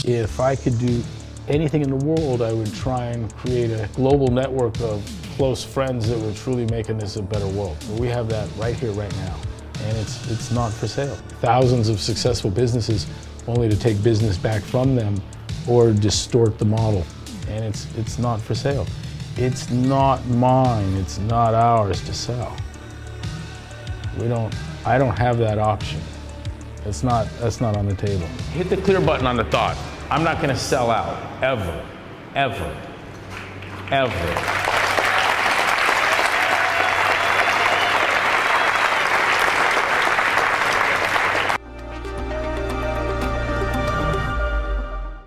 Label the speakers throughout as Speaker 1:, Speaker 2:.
Speaker 1: If I could do anything in the world, I would try and create a global network of close friends that were truly making this a better world. We have that right here, right now, and it's not for sale. Thousands of successful businesses only to take business back from them or distort the model, and it's not for sale. It's not mine, it's not ours to sell. I don't have that option. That's not on the table.
Speaker 2: Hit the clear button on the thought. I'm not gonna sell out, ever, ever, ever.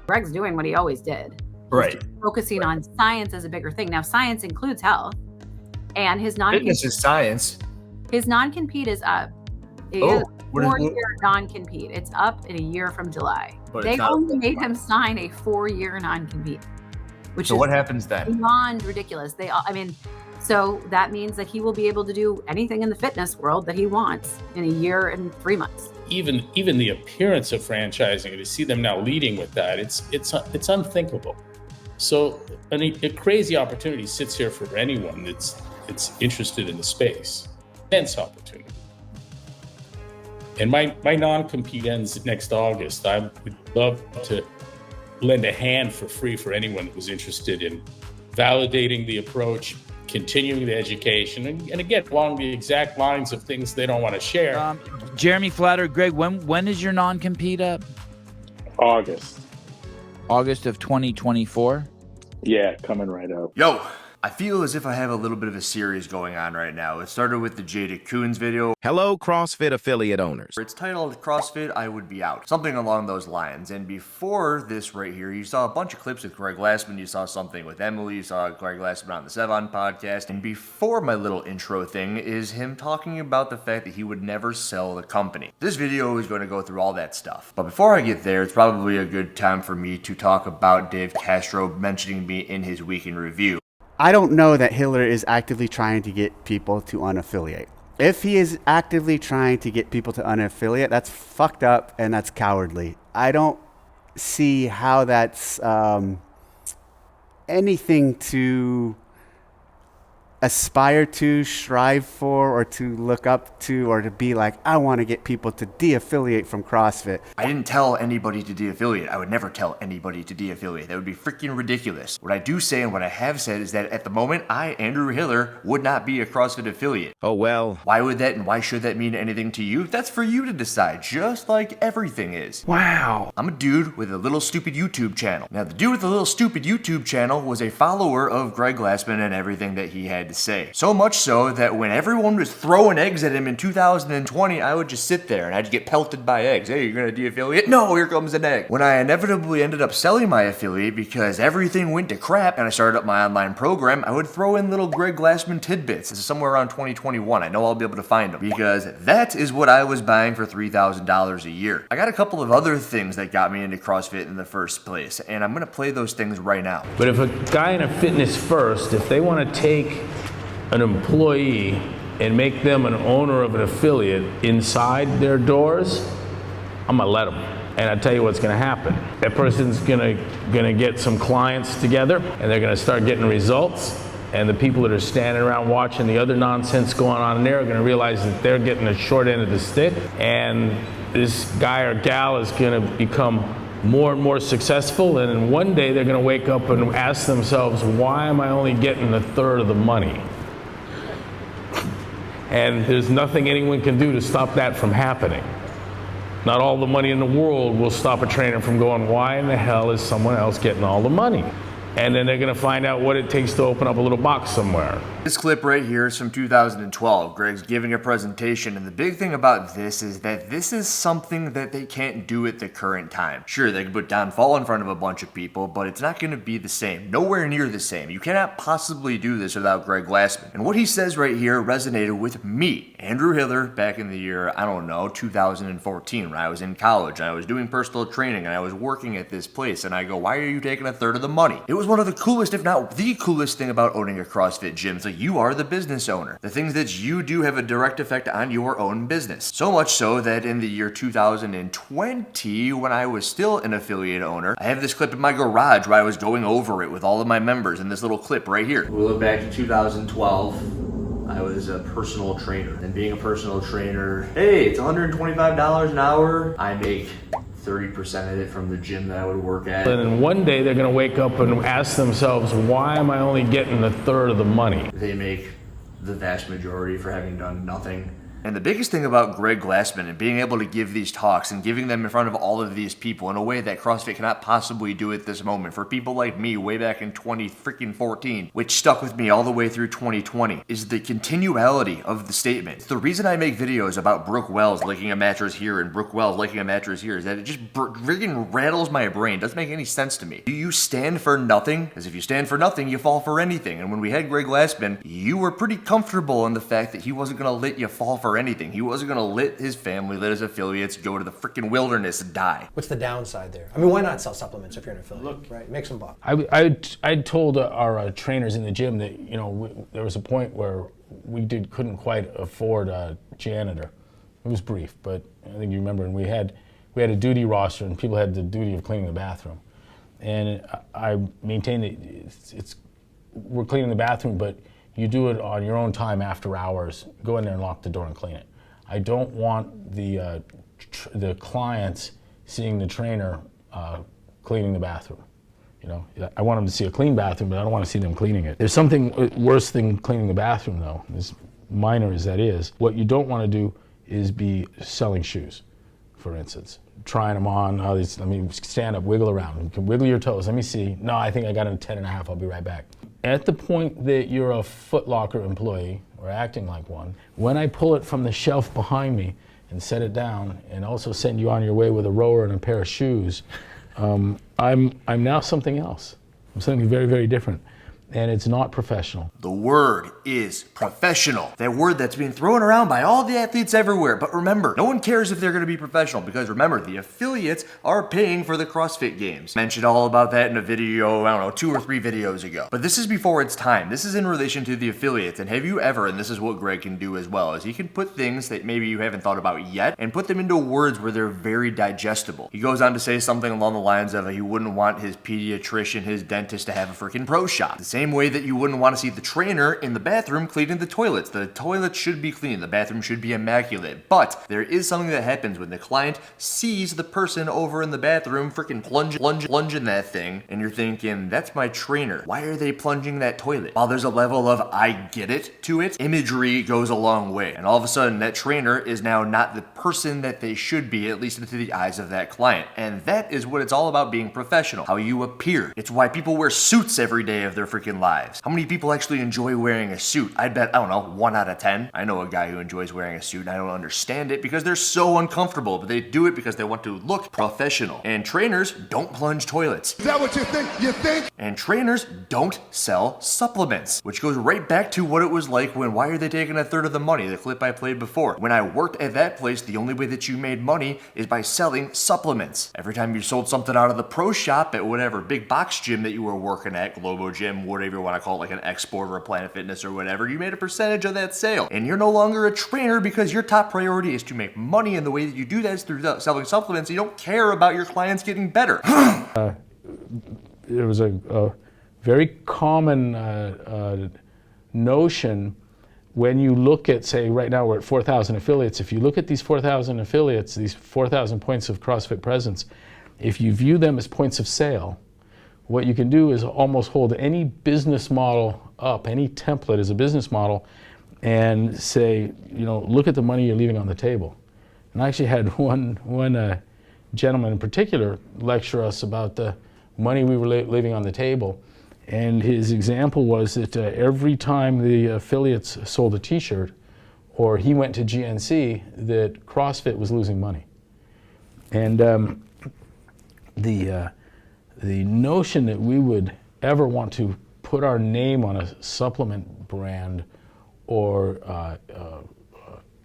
Speaker 3: Greg's doing what he always did.
Speaker 4: Right.
Speaker 3: Focusing on science as a bigger thing. Now, science includes health, and his
Speaker 4: Fitness is science.
Speaker 3: His non-compete is up. It is a 4-year non-compete. It's up in a year from July.
Speaker 4: But
Speaker 3: they only made him sign a 4-year non-compete, which
Speaker 4: so
Speaker 3: is
Speaker 4: what happens then?
Speaker 3: Beyond ridiculous. So that means that he will be able to do anything in the fitness world that he wants in a year and 3 months.
Speaker 2: Even the appearance of franchising, to see them now leading with that, it's unthinkable. So a crazy opportunity sits here for anyone that's interested in the space. Immense opportunity. And my non-compete ends next August. I would love to lend a hand for free for anyone that was interested in validating the approach, continuing the education, and again, along the exact lines of things they don't want to share.
Speaker 5: Jeremy Flatter, Greg, when is your non-compete up?
Speaker 6: August
Speaker 5: of 2024?
Speaker 6: Yeah, coming right up.
Speaker 7: Yo, I feel as if I have a little bit of a series going on right now. It started with the Jada Coons video.
Speaker 8: Hello, CrossFit affiliate owners.
Speaker 7: It's titled CrossFit I Would Be Out. Something along those lines. And before this right here, you saw a bunch of clips with Greg Glassman. You saw something with Emily. You saw Greg Glassman on the Sevon podcast. And before my little intro thing is him talking about the fact that he would never sell the company. This video is going to go through all that stuff. But before I get there, it's probably a good time for me to talk about Dave Castro mentioning me in his week in review.
Speaker 9: I don't know that Hiller is actively trying to get people to unaffiliate. If he is actively trying to get people to unaffiliate, that's fucked up and that's cowardly. I don't see how that's anything to aspire to, strive for, or to look up to, or to be like, I want to get people to de-affiliate from CrossFit.
Speaker 7: I didn't tell anybody to de-affiliate. I would never tell anybody to de-affiliate. That would be freaking ridiculous. What I do say and what I have said is that at the moment, I, Andrew Hiller, would not be a CrossFit affiliate.
Speaker 8: Oh, well.
Speaker 7: Why would that and why should that mean anything to you? That's for you to decide, just like everything is.
Speaker 8: Wow.
Speaker 7: I'm a dude with a little stupid YouTube channel. Now, the dude with the little stupid YouTube channel was a follower of Greg Glassman and everything that he had to say. So much so that when everyone was throwing eggs at him in 2020, I would just sit there and I'd get pelted by eggs. Hey, you're gonna de-affiliate? No, here comes an egg. When I inevitably ended up selling my affiliate because everything went to crap and I started up my online program, I would throw in little Greg Glassman tidbits. This is somewhere around 2021. I know I'll be able to find them because that is what I was buying for $3,000 a year. I got a couple of other things that got me into CrossFit in the first place, and I'm gonna play those things right now.
Speaker 2: But if a guy in a fitness first, if they want to take an employee and make them an owner of an affiliate inside their doors, I'm gonna let them. And I tell you what's gonna happen. That person's gonna get some clients together and they're gonna start getting results. And the people that are standing around watching the other nonsense going on in there are gonna realize that they're getting the short end of the stick. And this guy or gal is gonna become more and more successful, and then one day they're gonna wake up and ask themselves, why am I only getting a third of the money? And there's nothing anyone can do to stop that from happening. Not all the money in the world will stop a trainer from going, why in the hell is someone else getting all the money? And then they're gonna find out what it takes to open up a little box somewhere.
Speaker 7: This clip right here is from 2012. Greg's giving a presentation, and the big thing about this is that this is something that they can't do at the current time. Sure, they can put Don Fall in front of a bunch of people, but it's not going to be the same. Nowhere near the same. You cannot possibly do this without Greg Glassman. And what he says right here resonated with me, Andrew Hiller, back in the year, 2014, when I was in college, and I was doing personal training, and I was working at this place, and I go, why are you taking a third of the money? It was one of the coolest, if not the coolest thing about owning a CrossFit gym. It's like you are the business owner. The things that you do have a direct effect on your own business. So much so that in the year 2020, when I was still an affiliate owner, I have this clip in my garage where I was going over it with all of my members in this little clip right here. We look back to 2012. I was a personal trainer. And being a personal trainer, hey, it's $125 an hour. I make 30% of it from the gym that I would work at.
Speaker 2: And then one day they're gonna wake up and ask themselves, why am I only getting a third of the money?
Speaker 7: They make the vast majority for having done nothing. And the biggest thing about Greg Glassman and being able to give these talks and giving them in front of all of these people in a way that CrossFit cannot possibly do at this moment for people like me way back in 2014, which stuck with me all the way through 2020, is the continuality of the statement. It's the reason I make videos about Brooke Wells licking a mattress here and Brooke Wells licking a mattress here is that it just friggin' rattles my brain. It doesn't make any sense to me. Do you stand for nothing? Because if you stand for nothing, you fall for anything. And when we had Greg Glassman, you were pretty comfortable in the fact that he wasn't gonna let you fall for anything. He wasn't gonna let his family, let his affiliates go to the freaking wilderness and die.
Speaker 4: What's the downside there? I mean, why not sell supplements if you're an affiliate, right? Make some buck.
Speaker 1: I told our trainers in the gym that, you know, there was a point where we couldn't quite afford a janitor. It was brief, but I think you remember, and we had a duty roster, and people had the duty of cleaning the bathroom. And I maintain that we're cleaning the bathroom, but you do it on your own time after hours. Go in there and lock the door and clean it. I don't want the clients seeing the trainer cleaning the bathroom. You know, I want them to see a clean bathroom, but I don't want to see them cleaning it. There's something worse than cleaning the bathroom, though, as minor as that is. What you don't want to do is be selling shoes, for instance. Trying them on, let me stand up, wiggle around. You can wiggle your toes, let me see. No, I think I got a 10 and a half, I'll be right back. At the point that you're a Foot Locker employee, or acting like one, when I pull it from the shelf behind me and set it down, and also send you on your way with a rower and a pair of shoes, I'm now something else. I'm something very, very different. And it's not professional.
Speaker 7: The word is professional. That word that's being thrown around by all the athletes everywhere. But remember, no one cares if they're going to be professional, because remember, the affiliates are paying for the CrossFit Games. Mentioned all about that in a video, I don't know, 2 or 3 videos ago. But this is before its time. This is in relation to the affiliates. And have you ever, and this is what Greg can do as well, is he can put things that maybe you haven't thought about yet and put them into words where they're very digestible. He goes on to say something along the lines of he wouldn't want his pediatrician, his dentist to have a freaking pro shop. The same way that you wouldn't want to see the trainer in the bathroom cleaning the toilets. The toilets should be clean, the bathroom should be immaculate. But there is something that happens when the client sees the person over in the bathroom freaking plunging that thing, and you're thinking, that's my trainer. Why are they plunging that toilet? While there's a level of I get it to it, imagery goes a long way. And all of a sudden, that trainer is now not the person that they should be, at least into the eyes of that client. And that is what it's all about, being professional. How you appear. It's why people wear suits every day of their freaking lives. How many people actually enjoy wearing a suit? I bet, I don't know, 1 out of 10. I know a guy who enjoys wearing a suit, and I don't understand it because they're so uncomfortable, but they do it because they want to look professional. And trainers don't plunge toilets.
Speaker 10: Is that what you think? You think?
Speaker 7: And trainers don't sell supplements, which goes right back to what it was like when, why are they taking a third of the money? The clip I played before. When I worked at that place, the only way that you made money is by selling supplements. Every time you sold something out of the pro shop at whatever big box gym that you were working at, Globo Gym, whatever you want to call it, like an Export or a Planet Fitness or whatever, you made a percentage of that sale. And you're no longer a trainer because your top priority is to make money, and the way that you do that is through selling supplements. You don't care about your clients getting better.
Speaker 1: There was a very common notion when you look at, say, right now we're at 4,000 affiliates. If you look at these 4,000 affiliates, these 4,000 points of CrossFit presence, if you view them as points of sale, what you can do is almost hold any business model up, any template as a business model, and say, you know, look at the money you're leaving on the table. And I actually had one gentleman in particular lecture us about the money we were leaving on the table. And his example was that every time the affiliates sold a t-shirt or he went to GNC, that CrossFit was losing money. And the notion that we would ever want to put our name on a supplement brand or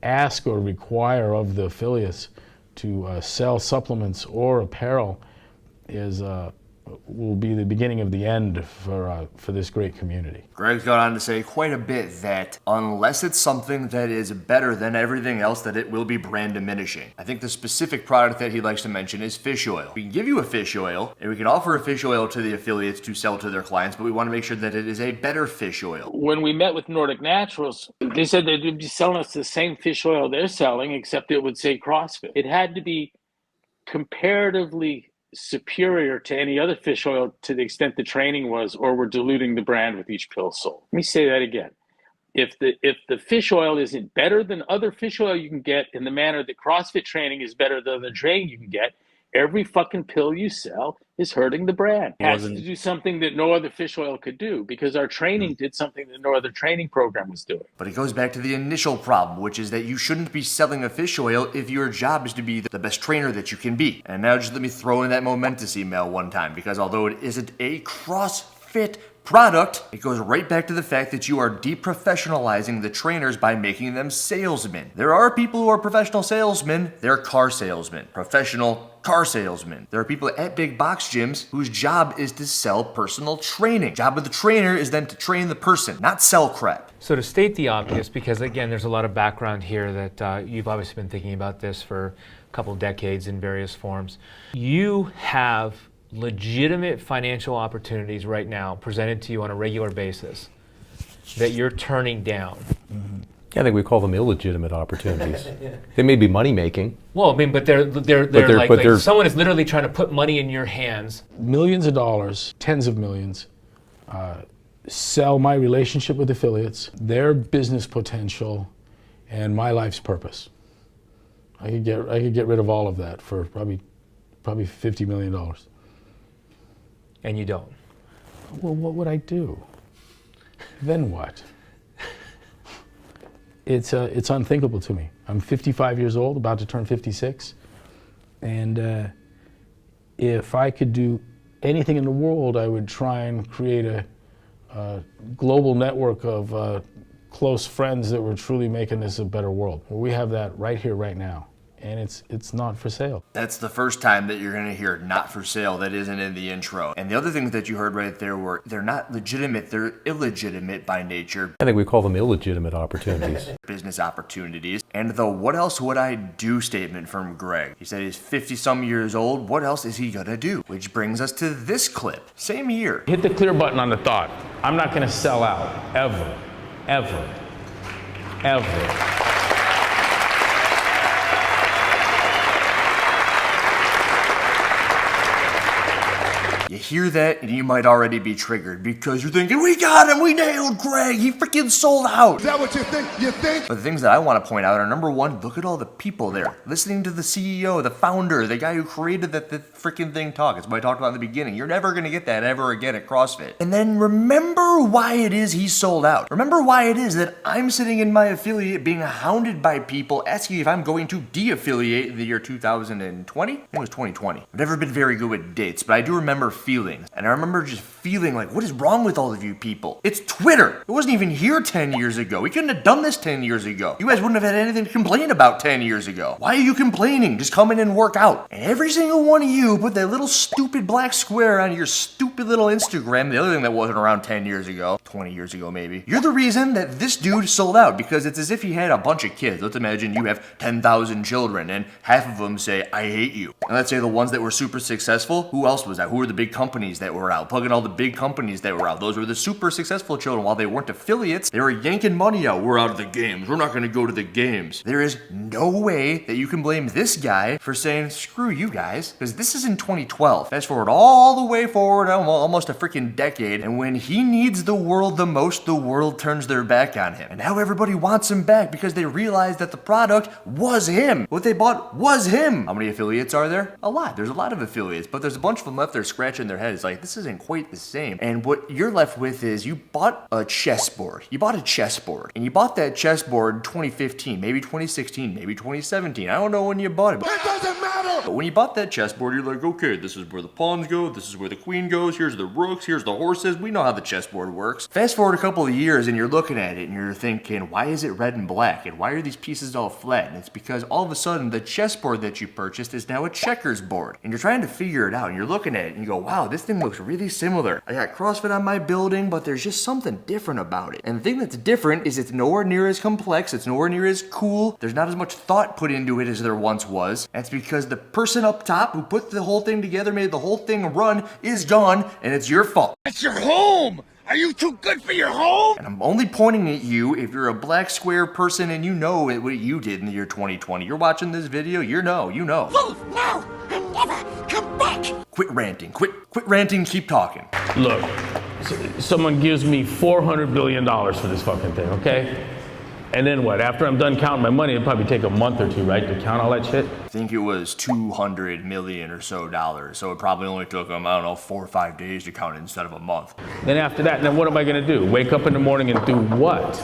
Speaker 1: ask or require of the affiliates to sell supplements or apparel is will be the beginning of the end for this great community.
Speaker 7: Greg's gone on to say quite a bit that unless it's something that is better than everything else, that it will be brand diminishing. I think the specific product that he likes to mention is fish oil. We can give you a fish oil, and we can offer a fish oil to the affiliates to sell to their clients, but we want to make sure that it is a better fish oil.
Speaker 10: When we met with Nordic Naturals, they said they'd be selling us the same fish oil they're selling, except it would say CrossFit. It had to be comparatively superior to any other fish oil to the extent the training was, or we're diluting the brand with each pill sold. Let me say that again. If the fish oil isn't better than other fish oil you can get in the manner that CrossFit training is better than the training you can get, every fucking pill you sell is hurting the brand. It has to do something that no other fish oil could do, because our training did something that no other training program was doing.
Speaker 7: But it goes back to the initial problem, which is that you shouldn't be selling a fish oil if your job is to be the best trainer that you can be. And now just let me throw in that momentous email one time, because although it isn't a CrossFit product, it goes right back to the fact that you are deprofessionalizing the trainers by making them salesmen. There are people who are professional salesmen, they're car salesmen. Professional car salesmen. There are people at big box gyms whose job is to sell personal training. Job of the trainer is then to train the person, not sell crap.
Speaker 11: So to state the obvious, because again, there's a lot of background here that you've obviously been thinking about this for a couple decades in various forms. You have legitimate financial opportunities right now presented to you on a regular basis that you're turning down.
Speaker 12: Mm-hmm. Yeah, I think we call them illegitimate opportunities. They may be money making.
Speaker 11: Well, I mean, but they're like someone is literally trying to put money in your hands.
Speaker 1: Millions of dollars, tens of millions, sell my relationship with affiliates, their business potential, and my life's purpose. I could get rid of all of that for probably $50 million.
Speaker 11: And you don't.
Speaker 1: Well, what would I do? Then what? It's unthinkable to me. I'm 55 years old, about to turn 56, and if I could do anything in the world, I would try and create a global network of close friends that were truly making this a better world. We have that right here, right now. And it's not for sale.
Speaker 7: That's the first time that you're going to hear not for sale that isn't in the intro. And the other things that you heard right there were, they're not legitimate, they're illegitimate by nature.
Speaker 12: I think we call them illegitimate opportunities.
Speaker 7: Business opportunities. And the what else would I do statement from Greg. He said he's 50-some years old. What else is he going to do? Which brings us to this clip. Same year.
Speaker 2: Hit the clear button on the thought. I'm not going to sell out. Ever. Ever. Ever.
Speaker 7: You hear that, and you might already be triggered because you're thinking, we got him, we nailed Greg, he freaking sold out. Is that what you think? But the things that I want to point out are, number one, look at all the people there. Listening to the CEO, the founder, the guy who created the freaking thing talk. It's what I talked about in the beginning. You're never going to get that ever again at CrossFit. And then remember why it is he sold out. Remember why it is that I'm sitting in my affiliate being hounded by people asking if I'm going to de-affiliate in the year 2020? I think it was 2020. I've never been very good with dates, but I do remember feelings. And I remember just feeling like, what is wrong with all of you people? It's Twitter. It wasn't even here 10 years ago. We couldn't have done this 10 years ago. You guys wouldn't have had anything to complain about 10 years ago. Why are you complaining? Just come in and work out. And every single one of you put that little stupid black square on your stupid little Instagram, the other thing that wasn't around 10 years ago, 20 years ago maybe. You're the reason that this dude sold out, because it's as if he had a bunch of kids. Let's imagine you have 10,000 children and half of them say, I hate you. And let's say the ones that were super successful, who else was that? Who were the big companies that were out? Plug in all the big companies that were out. Those were the super successful children. While they weren't affiliates, they were yanking money out. We're out of the games. We're not going to go to the games. There is no way that you can blame this guy for saying, screw you guys, because this is in 2012. Fast forward all the way forward, almost a freaking decade, and when he needs the world the most, the world turns their back on him. And now everybody wants him back because they realized that the product was him. What they bought was him. How many affiliates are there? A lot. There's a lot of affiliates, but there's a bunch of them left there scratching their heads like, this isn't quite the same. And what you're left with is you bought a chessboard. You bought a chessboard, and you bought that chessboard in 2015, maybe 2016, maybe 2017. I don't know when you bought it. It doesn't matter! But when you bought that chessboard, you're like, okay, this is where the pawns go, this is where the queen goes, here's the rooks, here's the horses. We know how the chessboard works. Fast forward a couple of years, and you're looking at it, and you're thinking, why is it red and black? And why are these pieces all flat? And it's because all of a sudden, the chessboard that you purchased is now a checkers board. And you're trying to figure it out, and you're looking at it, and you go, wow, wow, this thing looks really similar. I got CrossFit on my building, but there's just something different about it. And the thing that's different is it's nowhere near as complex, it's nowhere near as cool, there's not as much thought put into it as there once was. That's because the person up top who put the whole thing together, made the whole thing run, is gone, and it's your fault.
Speaker 13: It's your home! Are you too good for your home?
Speaker 7: And I'm only pointing at you if you're a black square person and you know what you did in the year 2020. You're watching this video, you know.
Speaker 13: Leave now and never come back!
Speaker 7: Quit ranting, quit ranting, keep talking.
Speaker 2: Look, someone gives me $400 billion for this fucking thing, okay? And then what? After I'm done counting my money, it'll probably take a month or two, right, to count all that shit?
Speaker 7: I think it was $200 million or so dollars. So it probably only took them, I don't know, 4 or 5 days to count it instead of a month.
Speaker 2: Then after that, then what am I gonna do? Wake up in the morning and do what?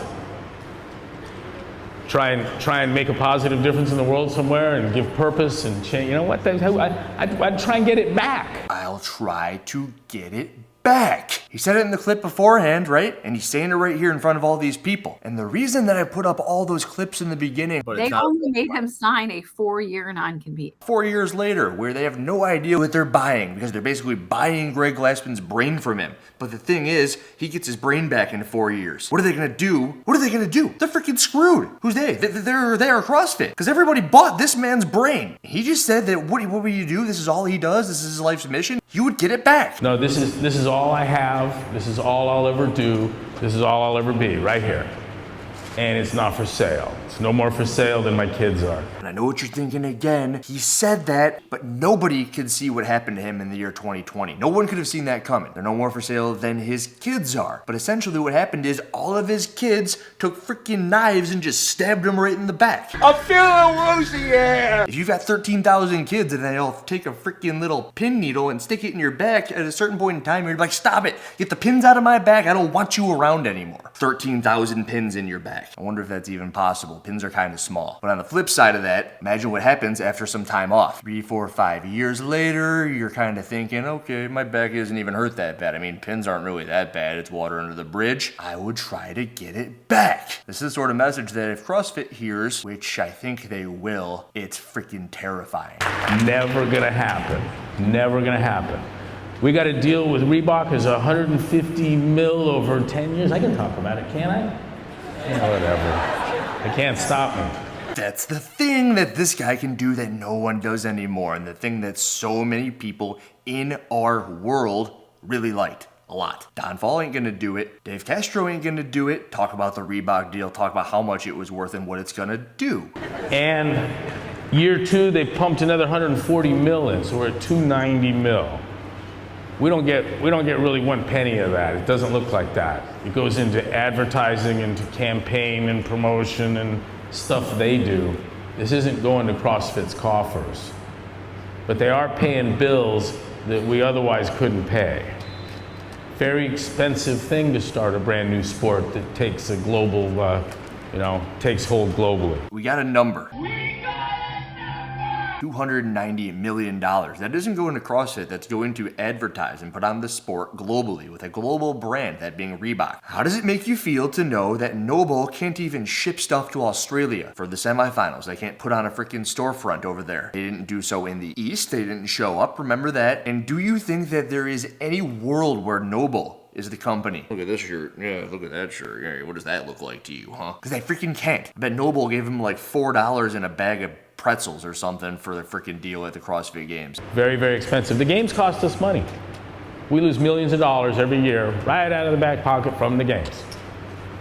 Speaker 2: Try and make a positive difference in the world somewhere and give purpose and change. You know what? I'd try and get it back.
Speaker 7: I'll try to get it back. He said it in the clip beforehand, right? And he's saying it right here in front of all these people. And the reason that I put up all those clips in the beginning,
Speaker 3: They only made him sign a 4-year non-compete.
Speaker 7: 4 years later, where they have no idea what they're buying because they're basically buying Greg Glassman's brain from him. But the thing is, he gets his brain back in 4 years. What are they gonna do? What are they gonna do? They're freaking screwed. Who's they? They're CrossFit. Because everybody bought this man's brain. He just said that what will you do? This is all he does. This is his life's mission. You would get it back.
Speaker 2: No, this is all I have. This is all I'll ever do. This is all I'll ever be, right here. And it's not for sale. It's no more for sale than my kids are.
Speaker 7: And I know what you're thinking again. He said that, but nobody could see what happened to him in the year 2020. No one could have seen that coming. They're no more for sale than his kids are. But essentially what happened is all of his kids took freaking knives and just stabbed him right in the back.
Speaker 13: I'm feeling woozy, yeah!
Speaker 7: If you've got 13,000 kids and they'll take a freaking little pin needle and stick it in your back at a certain point in time, you're like, stop it. Get the pins out of my back. I don't want you around anymore. 13,000 pins in your back. I wonder if that's even possible. Pins are kind of small. But on the flip side of that, imagine what happens after some time off. 3, 4, 5 years later, you're kind of thinking, okay, my back isn't even hurt that bad. I mean, pins aren't really that bad. It's water under the bridge. I would try to get it back. This is the sort of message that if CrossFit hears, which I think they will, it's freaking terrifying.
Speaker 2: Never gonna happen. Never gonna happen. We got a deal with Reebok is 150 mil over 10 years. I can talk about it, can't I? Yeah, whatever. They can't stop me.
Speaker 7: That's the thing that this guy can do that no one does anymore, and the thing that so many people in our world really liked a lot. Don Fall ain't gonna do it. Dave Castro ain't gonna do it. Talk about the Reebok deal, talk about how much it was worth and what it's gonna do.
Speaker 2: And year 2, they pumped another 140 mil in, so we're at 290 mil. We don't get really 1 penny of that. It doesn't look like that. It goes into advertising, into campaign and promotion and stuff they do. This isn't going to CrossFit's coffers. But they are paying bills that we otherwise couldn't pay. Very expensive thing to start a brand new sport that takes a global, takes hold globally.
Speaker 7: We got a number. $290 million. That doesn't go into CrossFit, that's going to advertise and put on the sport globally with a global brand, that being Reebok. How does it make you feel to know that Noble can't even ship stuff to Australia for the semifinals? They can't put on a freaking storefront over there. They didn't do so in the East, they didn't show up, remember that? And do you think that there is any world where Noble is the company? Look at this shirt. Yeah, look at that shirt. Yeah, what does that look like to you, huh? Because they freaking can't. I bet Noble gave him like $4 in a bag of pretzels or something for the freaking deal at the CrossFit Games.
Speaker 2: Very, very expensive. The games cost us money. We lose millions of dollars every year right out of the back pocket from the games.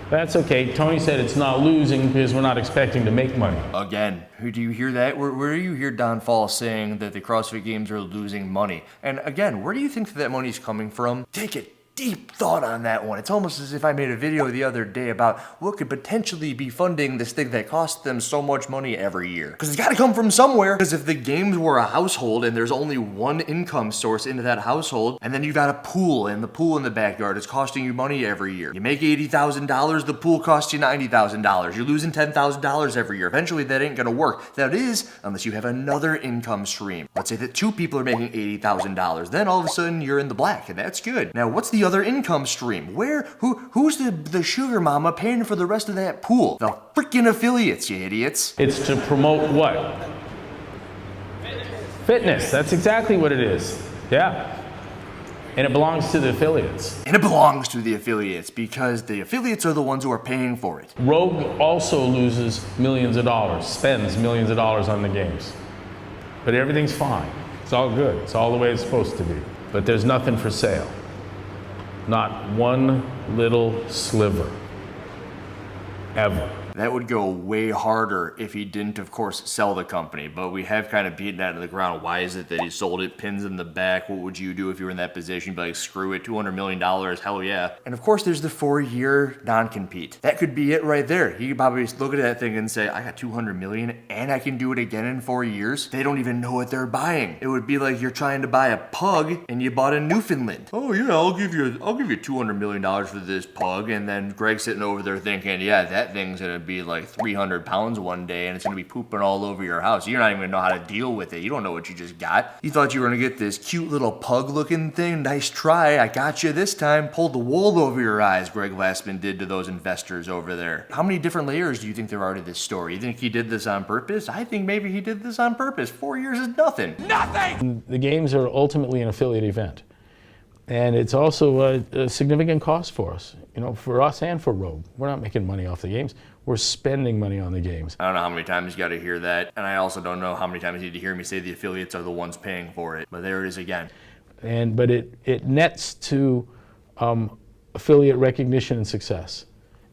Speaker 2: That's okay. Tony said it's not losing because we're not expecting to make money.
Speaker 7: Again, who do you hear that? Where do you hear Don Fall saying that the CrossFit Games are losing money? And again, where do you think that money's coming from? Take it. Deep thought on that one. It's almost as if I made a video the other day about what could potentially be funding this thing that costs them so much money every year. Because it's got to come from somewhere. Because if the games were a household and there's only one income source into that household, and then you got a pool, and the pool in the backyard is costing you money every year. You make $80,000, the pool costs you $90,000. You're losing $10,000 every year. Eventually that ain't gonna work. That is, unless you have another income stream. Let's say that 2 people are making $80,000. Then all of a sudden you're in the black, and that's good. Now what's the other income stream? Who's the sugar mama paying for the rest of that pool? The freaking affiliates, you idiots.
Speaker 2: It's to promote what? Fitness. That's exactly what it is. Yeah. And it belongs to the affiliates.
Speaker 7: And it belongs to the affiliates because the affiliates are the ones who are paying for it.
Speaker 2: Rogue also loses millions of dollars, spends millions of dollars on the games. But everything's fine. It's all good. It's all the way it's supposed to be. But there's nothing for sale. Not one little sliver. Ever.
Speaker 7: That would go way harder if he didn't, of course, sell the company. But we have kind of beaten that to the ground. Why is it that he sold it? Pins in the back. What would you do if you were in that position? You'd be like, screw it, $200 million, hell yeah. And of course, there's the 4-year non-compete. That could be it right there. He could probably look at that thing and say, I got $200 million and I can do it again in 4 years. They don't even know what they're buying. It would be like you're trying to buy a pug and you bought a Newfoundland. Oh yeah, I'll give you $200 million for this pug. And then Greg's sitting over there thinking, yeah, that thing's gonna be like 300 pounds one day and it's gonna be pooping all over your house. You're not even gonna know how to deal with it. You don't know what you just got. You thought you were gonna get this cute little pug looking thing. Nice try, I got you this time. Pulled the wool over your eyes, Greg Glassman did to those investors over there. How many different layers do you think there are to this story? You think he did this on purpose? I think maybe he did this on purpose. 4 years is nothing. Nothing!
Speaker 1: The games are ultimately an affiliate event. And it's also a significant cost for us, you know, for us and for Rogue. We're not making money off the games. We're spending money on the games.
Speaker 7: I don't know how many times you got to hear that, and I also don't know how many times you need to hear me say the affiliates are the ones paying for it. But there it is again.
Speaker 1: But it nets to affiliate recognition and success,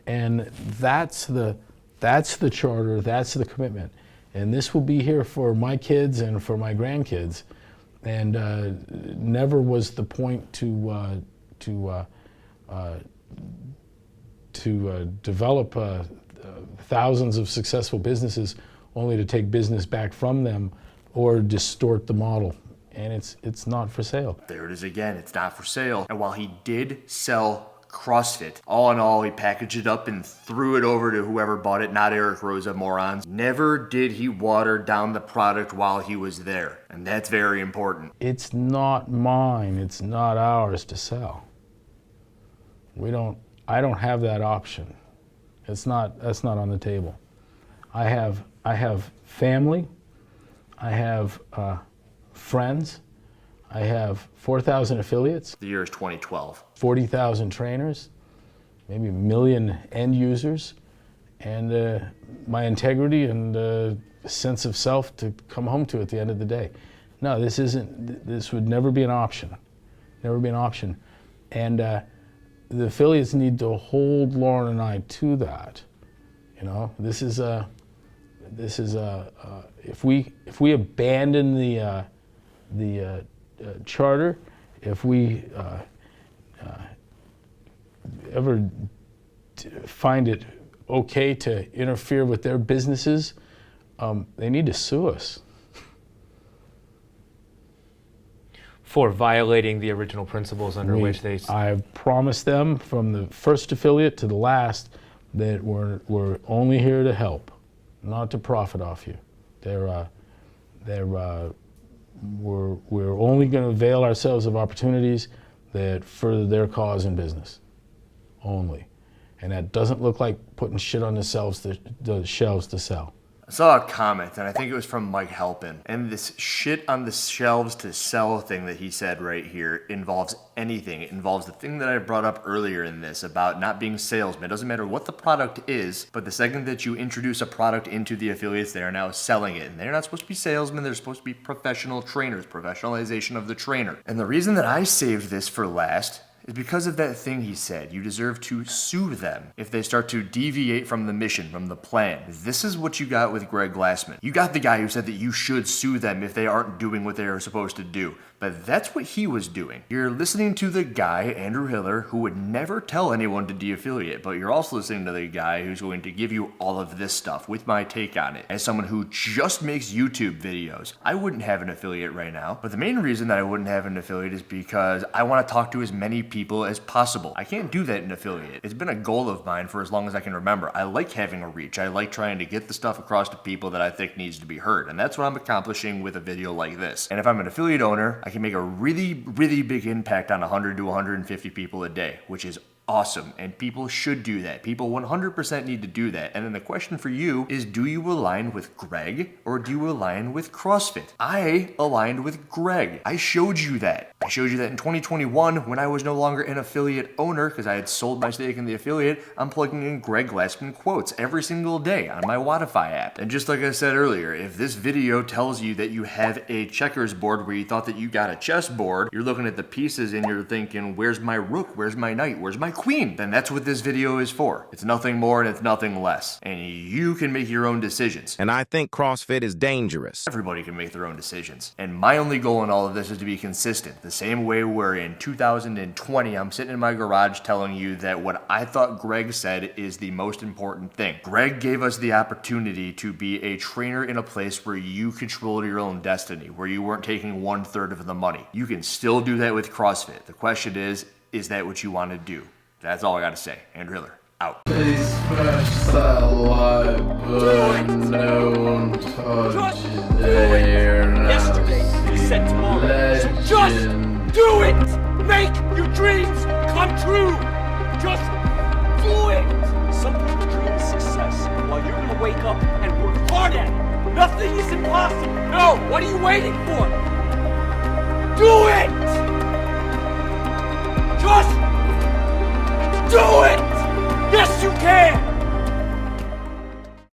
Speaker 1: and that's the charter, that's the commitment, and this will be here for my kids and for my grandkids. And never was the point to develop thousands of successful businesses only to take business back from them or distort the model. And it's not for sale.
Speaker 7: There it is again. It's not for sale. And while he did sell CrossFit, all in all, he packaged it up and threw it over to whoever bought it, not Eric Rosa, morons. Never did he water down the product while he was there. And that's very important.
Speaker 1: It's not mine. It's not ours to sell. I don't have that option. That's not on the table. I have family. I have friends. I have 4,000 affiliates.
Speaker 7: The year is 2012.
Speaker 1: 40,000 trainers, maybe 1 million end users, and my integrity and sense of self to come home to at the end of the day. No, this would never be an option. Never be an option. And the affiliates need to hold Lauren and I to that. You know, if we abandon the charter, if we ever find it okay to interfere with their businesses, they need to sue us.
Speaker 11: For violating the original principles under which they...
Speaker 1: I've promised them from the first affiliate to the last that we're only here to help, not to profit off you. We're only going to avail ourselves of opportunities that further their cause in business, only. And that doesn't look like putting shit on the shelves to sell.
Speaker 7: I saw a comment, and I think it was from Mike Halpin, and this shit on the shelves to sell thing that he said right here involves anything. It involves the thing that I brought up earlier in this about not being salesmen. It doesn't matter what the product is, but the second that you introduce a product into the affiliates, they are now selling it. And they're not supposed to be salesmen, they're supposed to be professional trainers, professionalization of the trainer. And the reason that I saved this for last is because of that thing he said. You deserve to sue them if they start to deviate from the mission, from the plan. This is what you got with Greg Glassman. You got the guy who said that you should sue them if they aren't doing what they are supposed to do. But that's what he was doing. You're listening to the guy, Andrew Hiller, who would never tell anyone to de-affiliate, but you're also listening to the guy who's going to give you all of this stuff with my take on it. As someone who just makes YouTube videos, I wouldn't have an affiliate right now, but the main reason that I wouldn't have an affiliate is because I want to talk to as many people as possible. I can't do that in affiliate. It's been a goal of mine for as long as I can remember. I like having a reach. I like trying to get the stuff across to people that I think needs to be heard, and that's what I'm accomplishing with a video like this. And if I'm an affiliate owner, I can make a really, really big impact on 100 to 150 people a day, which is awesome, and people should do that. People 100% need to do that. And then the question for you is, do you align with Greg or do you align with CrossFit? I aligned with Greg. I showed you that. I showed you that in 2021, when I was no longer an affiliate owner because I had sold my stake in the affiliate, I'm plugging in Greg Glassman quotes every single day on my Wodify app. And just like I said earlier, if this video tells you that you have a checkers board where you thought that you got a chessboard, you're looking at the pieces and you're thinking, where's my rook, where's my knight, where's my queen? Then that's what this video is for. It's nothing more and it's nothing less. And you can make your own decisions.
Speaker 8: And I think CrossFit is dangerous.
Speaker 7: Everybody can make their own decisions. And my only goal in all of this is to be consistent. The same way where in 2020, I'm sitting in my garage telling you that what I thought Greg said is the most important thing. Greg gave us the opportunity to be a trainer in a place where you control your own destiny, where you weren't taking 1/3 of the money. You can still do that with CrossFit. The question is that what you want to do? That's all I got to say. Andrew Hiller, out.
Speaker 14: Please smash that like button, no one touch there now.
Speaker 13: Yesterday, you said tomorrow. So just do it! Make your dreams come true! Just do it! Some people dream of success while you're gonna wake up and work hard at it. Nothing is impossible. No, what are you waiting for? Do it!